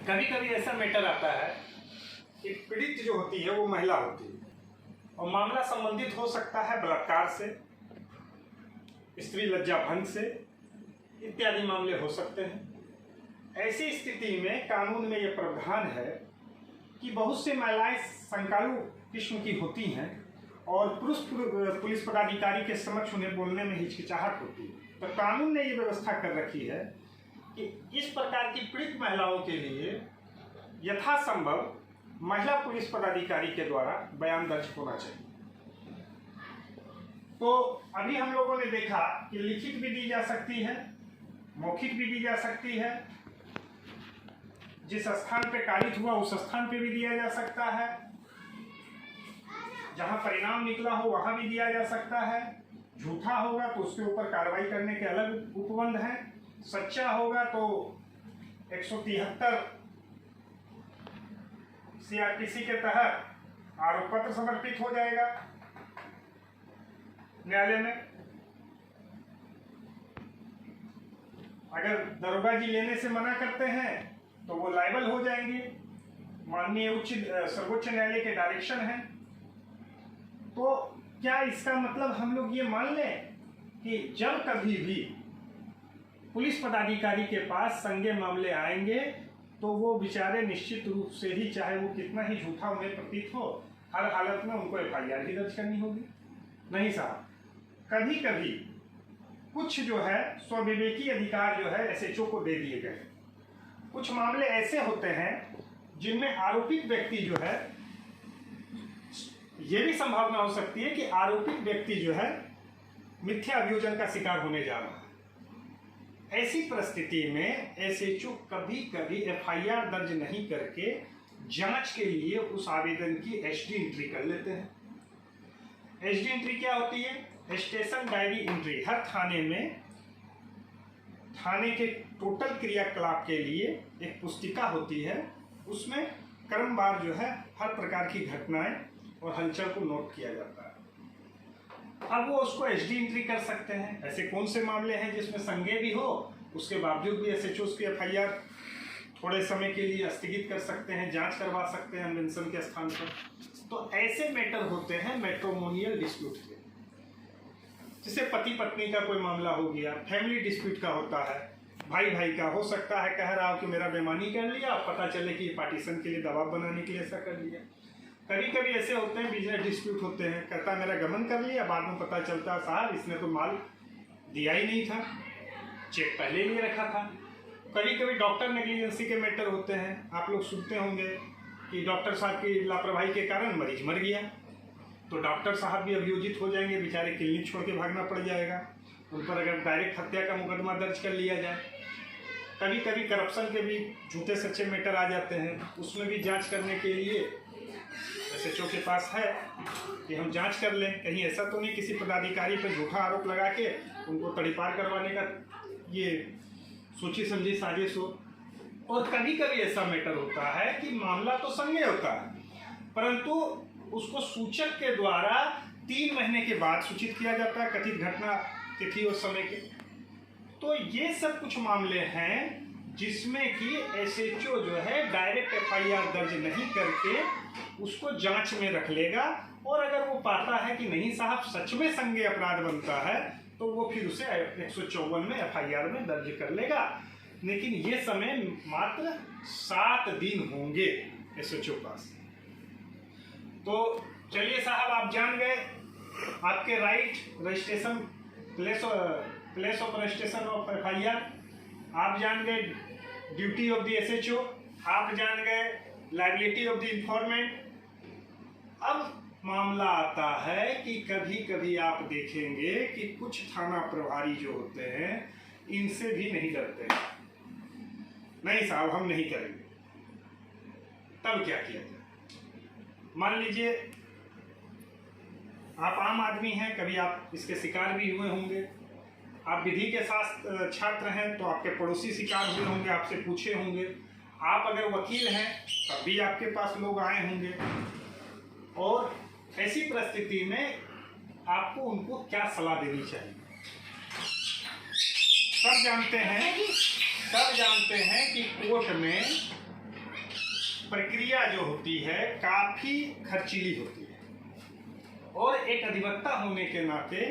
कभी कभी ऐसा मैटर आता है कि पीड़ित जो होती है वो महिला होती है और मामला संबंधित हो सकता है बलात्कार से, स्त्री लज्जा भंग से इत्यादि मामले हो सकते हैं। ऐसी स्थिति में कानून में यह प्रावधान है कि बहुत सी महिलाएं संकालु किस्म की होती हैं और पुरुष पुलिस पदाधिकारी के समक्ष उन्हें बोलने में हिचकिचाहट होती है। तो कानून ने ये व्यवस्था कर रखी है कि इस प्रकार की पीड़ित महिलाओं के लिए यथासंभव महिला पुलिस पदाधिकारी के द्वारा बयान दर्ज होना चाहिए। तो अभी हम लोगों ने देखा कि लिखित भी दी जा सकती है, मौखिक भी दी जा सकती है, जिस स्थान पे कारित हुआ उस स्थान पे भी दिया जा सकता है, जहां परिणाम निकला हो वहां भी दिया जा सकता है। झूठा होगा तो उसके ऊपर कार्रवाई करने के अलग उपबंध हैं, सच्चा होगा तो 173 सीआरपीसी के तहत आरोप पत्र समर्पित हो जाएगा न्यायालय में। अगर दरोगा जी लेने से मना करते हैं तो वो लायबल हो जाएंगे। माननीय सर्वोच्च न्यायालय के डायरेक्शन है। तो क्या इसका मतलब हम लोग ये मान लें कि जब कभी भी पुलिस पदाधिकारी के पास संज्ञेय मामले आएंगे तो वो बेचारे निश्चित रूप से ही, चाहे वो कितना ही झूठा उन्हें प्रतीत हो, हर हालत में उनको एफआईआर ही दर्ज करनी होगी? नहीं साहब, कभी कभी कुछ जो है स्वविवेकी अधिकार जो है एसएचओ को दे दिए गए। कुछ मामले ऐसे होते हैं जिनमें आरोपित व्यक्ति जो है, यह भी संभावना हो सकती है कि आरोपित व्यक्ति जो है मिथ्या अभियोजन का शिकार होने जा रहा है। ऐसी परिस्थिति में एसएचओ कभी कभी एफआईआर दर्ज नहीं करके जांच के लिए उस आवेदन की एसडी एंट्री कर लेते हैं। एसडी एंट्री क्या होती है? Station diary entry. हर थाने में थाने के टोटल क्रियाकलाप के लिए एक पुस्तिका होती है, उसमें क्रमवार जो है हर प्रकार की घटनाएं और हलचल को नोट किया जाता है। अब वो उसको एसडी एंट्री कर सकते हैं। ऐसे कौन से मामले हैं जिसमें संज्ञेय भी हो, उसके बावजूद भी एसएचओ की एफआईआर थोड़े समय के लिए स्थगित कर सकते हैं, जांच करवा सकते हैं अनवेंशन के स्थान पर। तो ऐसे मैटर होते हैं मैट्रिमोनियल डिस्प्यूट के, जिसे पति पत्नी का कोई मामला हो गया, फैमिली डिस्प्यूट का होता है, भाई भाई का हो सकता है, कह रहा हो कि मेरा बेईमानी कर लिया, पता चले कि पार्टीशन के लिए दबाव बनाने के लिए ऐसा कर लिया। कभी कभी ऐसे होते हैं बिजनेस डिस्प्यूट होते हैं, कहता मेरा गमन कर लिया, बाद में पता चलता साहब इसने तो माल दिया ही नहीं था, चेक पहले लिए रखा था। कभी कभी डॉक्टर नेग्लिजेंसी के मैटर होते हैं। आप लोग सुनते होंगे कि डॉक्टर साहब की लापरवाही के कारण मरीज मर गया, तो डॉक्टर साहब भी अभियोजित हो जाएंगे, बेचारे क्लिनिक छोड़ के भागना पड़ जाएगा। उन पर अगर डायरेक्ट हत्या का मुकदमा दर्ज कर लिया जाए। कभी कभी करप्शन के भी झूठे सच्चे मैटर आ जाते हैं, उसमें भी जांच करने के लिए एसएचओ के पास है कि हम जांच कर लें, कहीं ऐसा तो नहीं किसी पदाधिकारी पर झूठा आरोप लगा के उनको तड़ीपार करवाने का ये सोची समझी साजिश हो। और कभी कभी ऐसा मैटर होता है कि मामला तो संज्ञेय होता है, परंतु उसको सूचक के द्वारा 3 महीने के बाद सूचित किया जाता है, कथित घटना तिथि और समय के। तो ये सब कुछ मामले हैं जिसमें कि एसएचओ जो है डायरेक्ट एफआईआर दर्ज नहीं करके उसको जांच में रख लेगा, और अगर वो पाता है कि नहीं साहब सच में संज्ञेय अपराध बनता है तो वो फिर उसे 154 में एफआईआर में दर्ज कर लेगा। लेकिन ये समय मात्र 7 दिन होंगे एसएचओ पास। तो चलिए साहब, आप जान गए आपके right registration, place of registration of FIR, आप जान गए ड्यूटी ऑफ द एसएचओ, आप जान गए लायबिलिटी ऑफ द इन्फॉर्मेंट। अब मामला आता है कि कभी कभी आप देखेंगे कि कुछ थाना प्रभारी जो होते हैं इनसे भी नहीं डरते। नहीं साहब हम नहीं करेंगे। तब क्या किया जाए? मान लीजिए आप आम आदमी हैं, कभी आप इसके शिकार भी हुए होंगे। आप विधि के साथ छात्र हैं तो आपके पड़ोसी शिकार हुए होंगे, आपसे पूछे होंगे। आप अगर वकील हैं तब भी आपके पास लोग आए होंगे। और ऐसी परिस्थिति में आपको उनको क्या सलाह देनी चाहिए? सब जानते हैं कि कोर्ट में प्रक्रिया जो होती है काफ़ी खर्चीली होती है, और एक अधिवक्ता होने के नाते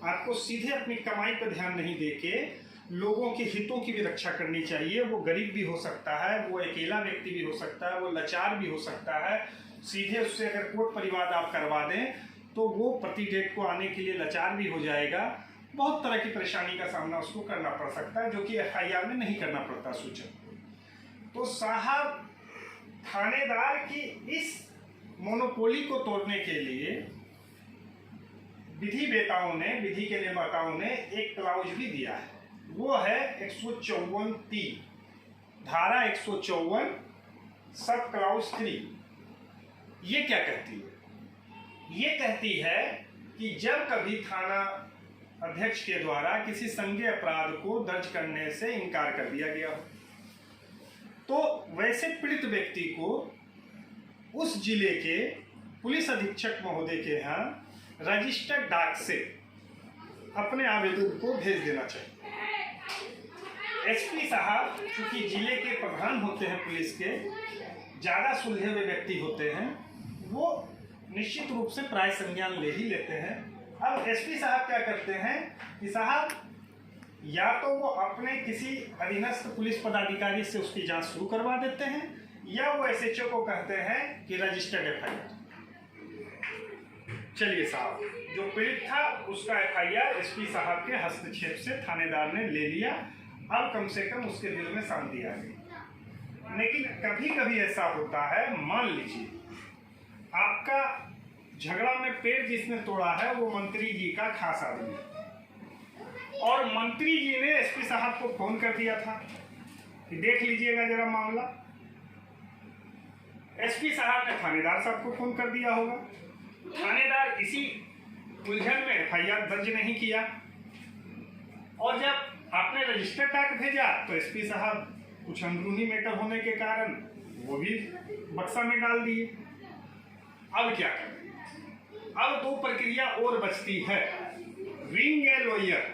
आपको सीधे अपनी कमाई पर ध्यान नहीं देके लोगों के हितों की भी रक्षा करनी चाहिए। वो गरीब भी हो सकता है, वो अकेला व्यक्ति भी हो सकता है, वो लाचार भी हो सकता है। सीधे उससे अगर कोर्ट परिवाद आप करवा दें तो वो प्रति डेट को आने के लिए लाचार भी हो जाएगा। बहुत तरह की परेशानी का सामना उसको करना पड़ सकता है, जो कि एफआईआर में नहीं करना पड़ता सूचन। तो साहब, थानेदार की इस मोनोपोली को तोड़ने के लिए विधि के निर्माताओं ने एक क्लाउज भी दिया है। वो है 154(3) धारा 154 सब क्लाउज 3। ये क्या कहती है? ये कहती है कि जब कभी थाना अध्यक्ष के द्वारा किसी संज्ञेय अपराध को दर्ज करने से इनकार कर दिया गया हो, तो वैसे पीड़ित व्यक्ति को उस जिले के पुलिस अधीक्षक महोदय के यहाँ रजिस्टर्ड डाक से अपने आवेदन को भेज देना चाहिए। एसपी साहब चूंकि जिले के प्रधान होते हैं, पुलिस के ज़्यादा सुलझे हुए व्यक्ति होते हैं, वो निश्चित रूप से प्राय संज्ञान ले ही लेते हैं। अब एसपी साहब क्या करते हैं कि साहब या तो वो अपने किसी अधीनस्थ पुलिस पदाधिकारी से उसकी जांच शुरू करवा देते हैं, या वो एसएचओ को कहते हैं कि रजिस्टर्ड एफआईआर। चलिए साहब, जो पीड़ित था उसका एफआईआर एसपी साहब के हस्तक्षेप से थानेदार ने ले लिया। अब कम से कम उसके दिल में शांति आ गई। लेकिन कभी कभी ऐसा होता है, मान लीजिए आपका झगड़ा में पेड़ जिसने तोड़ा है वो मंत्री जी का खास आदमी है, और मंत्री जी ने एसपी साहब को फोन कर दिया था कि देख लीजिएगा जरा मामला। एसपी साहब ने थानेदार साहब को फोन कर दिया होगा, थानेदार इसी उलझन में एफआईआर दर्ज नहीं किया, और जब आपने रजिस्टर डाक भेजा तो एसपी साहब कुछ अंदरूनी मैटर होने के कारण वो भी बक्सा में डाल दिए। अब क्या करें? अब दो प्रक्रिया और बचती है, विंग ए लॉयर।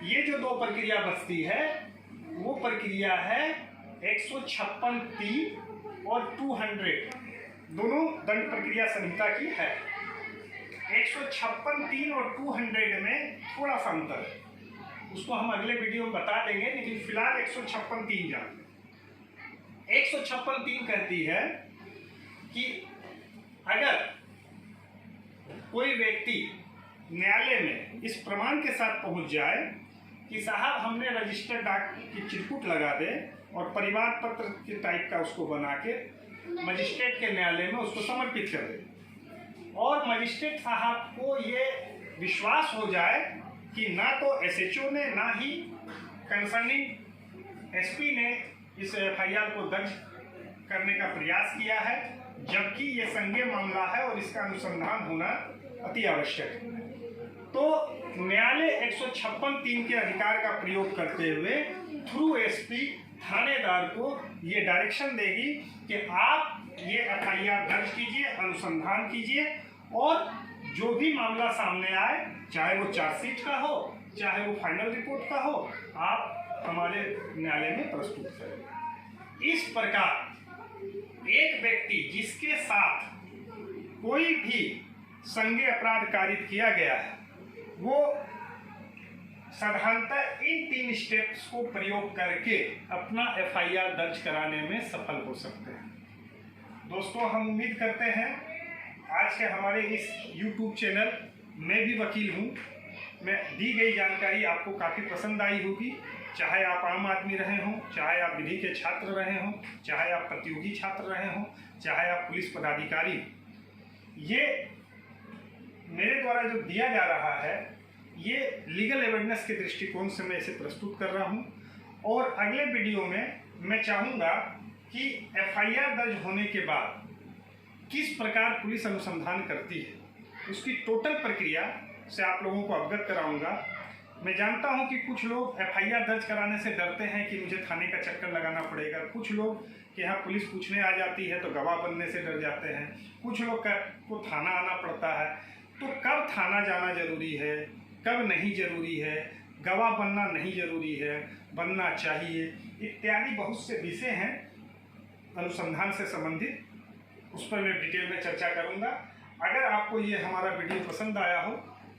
ये जो दो प्रक्रिया बचती है वो प्रक्रिया है 156(3) और 200, दोनों दंड प्रक्रिया संहिता की है। 156(3) और 200 में थोड़ा सा अंतर है, उसको हम अगले वीडियो में बता देंगे, लेकिन फिलहाल 156(3) जान। 156(3) कहती है कि अगर कोई व्यक्ति न्यायालय में इस प्रमाण के साथ पहुंच जाए कि साहब हमने रजिस्टर्ड डाक की चिरकुट लगा दे और परिवार पत्र के टाइप का उसको बना के मजिस्ट्रेट के न्यायालय में उसको समर्पित कर दे, और मजिस्ट्रेट साहब को ये विश्वास हो जाए कि ना तो एसएचओ ने ना ही कंसर्निंग एसपी ने इस एफआईआर को दर्ज करने का प्रयास किया है, जबकि ये संज्ञेय मामला है और इसका अनुसंधान होना अति आवश्यक है, तो न्यायालय 156(3) के अधिकार का प्रयोग करते हुए थ्रू एसपी थानेदार को ये डायरेक्शन देगी कि आप ये एफआईआर दर्ज कीजिए, अनुसंधान कीजिए, और जो भी मामला सामने आए, चाहे वो चार्जशीट का हो चाहे वो फाइनल रिपोर्ट का हो, आप हमारे न्यायालय में प्रस्तुत करें। इस प्रकार एक व्यक्ति जिसके साथ कोई भी संज्ञेय अपराध कारित किया गया है, वो साधारणतः इन 3 स्टेप्स को प्रयोग करके अपना एफआईआर दर्ज कराने में सफल हो सकते हैं। दोस्तों, हम उम्मीद करते हैं आज के हमारे इस YouTube चैनल मैं भी वकील हूँ में दी गई जानकारी आपको काफ़ी पसंद आई होगी। चाहे आप आम आदमी रहे हों, चाहे आप विधि के छात्र रहे हों, चाहे आप प्रतियोगी छात्र रहे हों, चाहे आप पुलिस पदाधिकारी, ये मेरे द्वारा जो दिया जा रहा है ये लीगल अवेयरनेस के दृष्टिकोण से मैं इसे प्रस्तुत कर रहा हूं। और अगले वीडियो में मैं चाहूँगा कि एफआईआर दर्ज होने के बाद किस प्रकार पुलिस अनुसंधान करती है, उसकी टोटल प्रक्रिया से आप लोगों को अवगत कराऊंगा। मैं जानता हूं कि कुछ लोग एफआईआर दर्ज कराने से डरते हैं कि मुझे थाने का चक्कर लगाना पड़ेगा, कुछ लोग के यहाँ पुलिस पूछने आ जाती है तो गवाह बनने से डर जाते हैं, कुछ लोग को थाना आना पड़ता है। तो कब थाना जाना जरूरी है, कब नहीं जरूरी है, गवाह बनना नहीं जरूरी है, बनना चाहिए, इत्यादि बहुत से विषय हैं। अनुसंधान से संबंधित उस पर मैं डिटेल में चर्चा करूंगा। अगर आपको ये हमारा वीडियो पसंद आया हो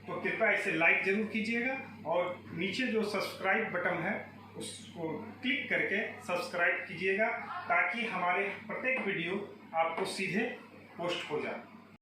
तो कृपया इसे लाइक जरूर कीजिएगा और नीचे जो सब्सक्राइब बटन है उसको क्लिक करके सब्सक्राइब कीजिएगा ताकि हमारे प्रत्येक वीडियो आपको सीधे पोस्ट हो जाए।